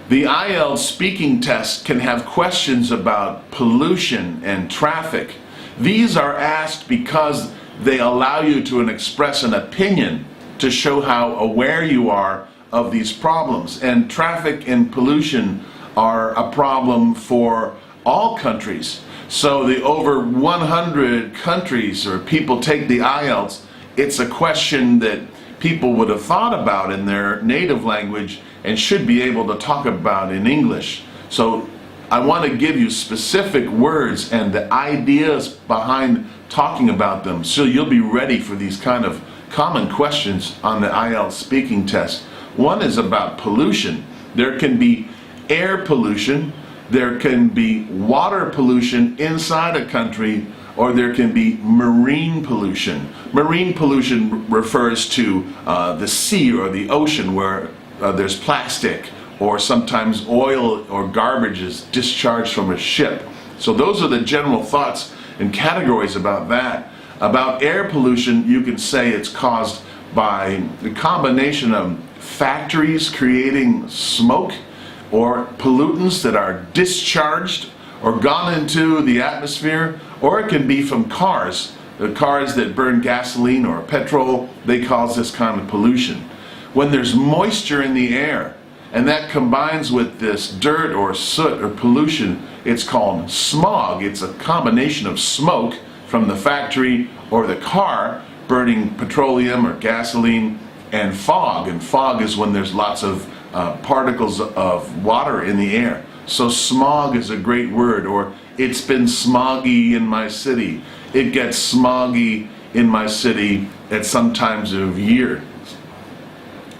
The IELTS speaking test can have questions about pollution and traffic. These are asked because they allow you to express an opinion to show how aware you are of these problems. And traffic and pollution are a problem for all countries. So the over 100 countries or people take the IELTS, it's a question that people would have thought about in their native language and should be able to talk about in English. So I want to give you specific words and the ideas behind talking about them so you'll be ready for these kind of common questions on the IELTS speaking test. One is about pollution. There can be air pollution, there can be water pollution inside a country, or there can be marine pollution. Marine pollution refers to the sea or the ocean where there's plastic or sometimes oil or garbage is discharged from a ship. So those are the general thoughts and categories about that. About air pollution, you can say it's caused by the combination of factories creating smoke or pollutants that are discharged or gone into the atmosphere, or it can be from cars. The cars that burn gasoline or petrol, they cause this kind of pollution. When there's moisture in the air, and that combines with this dirt or soot or pollution, it's called smog. It's a combination of smoke from the factory or the car burning petroleum or gasoline, and fog. And fog is when there's lots of particles of water in the air. So smog is a great word. Or it's been smoggy in my city. It gets smoggy in my city at some times of year.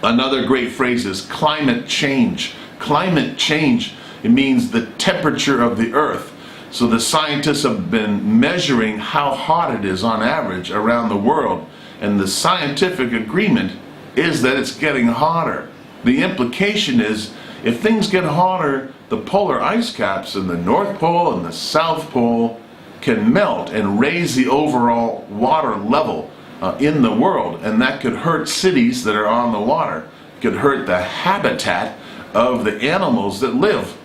Another great phrase is climate change. Climate change, it means the temperature of the earth. So the scientists have been measuring how hot it is on average around the world, and the scientific agreement is that it's getting hotter. The implication is if things get hotter, the polar ice caps in the North Pole and the South Pole can melt and raise the overall water level in the world, and that could hurt cities that are on the water. It could hurt the habitat of the animals that live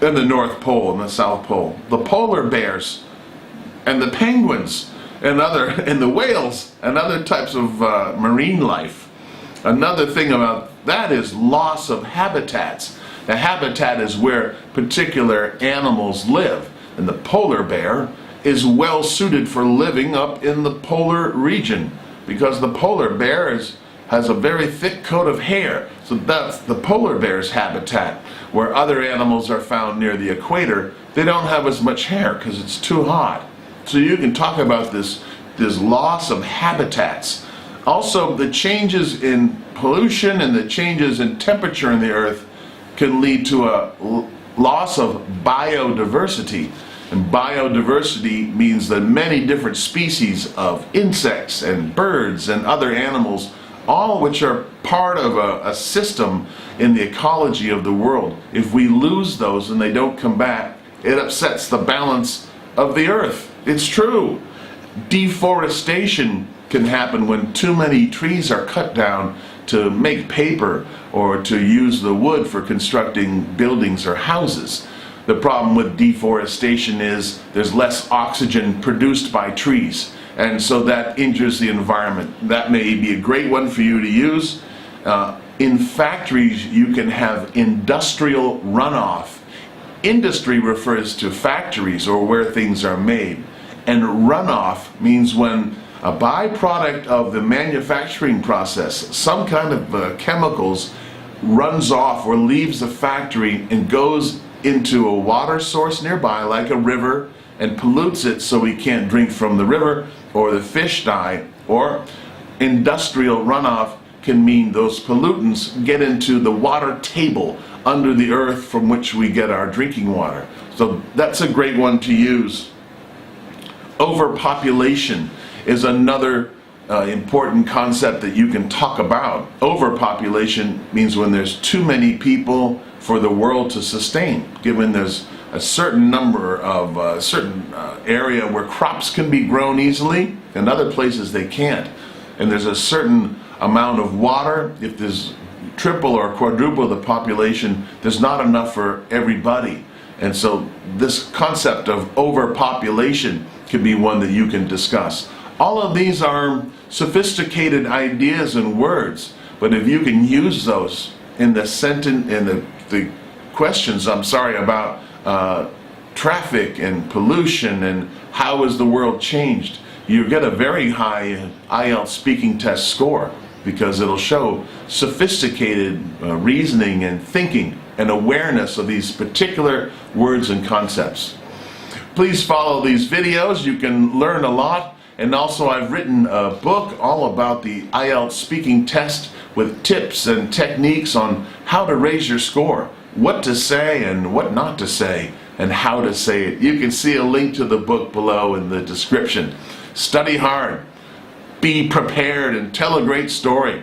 in the North Pole and the South Pole. The polar bears and the penguins and the whales and other types of marine life. Another thing about that is loss of habitats. The habitat is where particular animals live, and the polar bear is well suited for living up in the polar region because the polar bear has a very thick coat of hair. So that's the polar bear's habitat. Where other animals are found near the equator, they don't have as much hair because it's too hot. So you can talk about this loss of habitats. Also, the changes in pollution and the changes in temperature in the earth can lead to a loss of biodiversity. And biodiversity means that many different species of insects and birds and other animals, all which are part of a system in the ecology of the world. If we lose those and they don't come back, it upsets the balance of the earth. It's true. Deforestation can happen when too many trees are cut down to make paper or to use the wood for constructing buildings or houses. The problem with deforestation is there's less oxygen produced by trees, and so that injures the environment. That may be a great one for you to use. In factories, you can have industrial runoff. Industry refers to factories or where things are made, and runoff means when a byproduct of the manufacturing process, some kind of chemicals, runs off or leaves the factory and goes into a water source nearby, like a river, and pollutes it so we can't drink from the river or the fish die. Or industrial runoff can mean those pollutants get into the water table under the earth from which we get our drinking water. So that's a great one to use. Overpopulation is another important concept that you can talk about. Overpopulation means when there's too many people for the world to sustain, given there's a certain number of certain area where crops can be grown easily and other places they can't, and there's a certain amount of water. If there's triple or quadruple the population, there's not enough for everybody. And so this concept of overpopulation could be one that you can discuss. All of these are sophisticated ideas and words, but if you can use those in the sentence, in the questions, about traffic and pollution and how has the world changed, you get a very high IELTS speaking test score, because it'll show sophisticated reasoning and thinking and awareness of these particular words and concepts. Please follow these videos. You can learn a lot. And also I've written a book all about the IELTS speaking test with tips and techniques on how to raise your score, what to say and what not to say, and how to say it. You can see a link to the book below in the description. Study hard, be prepared, and tell a great story.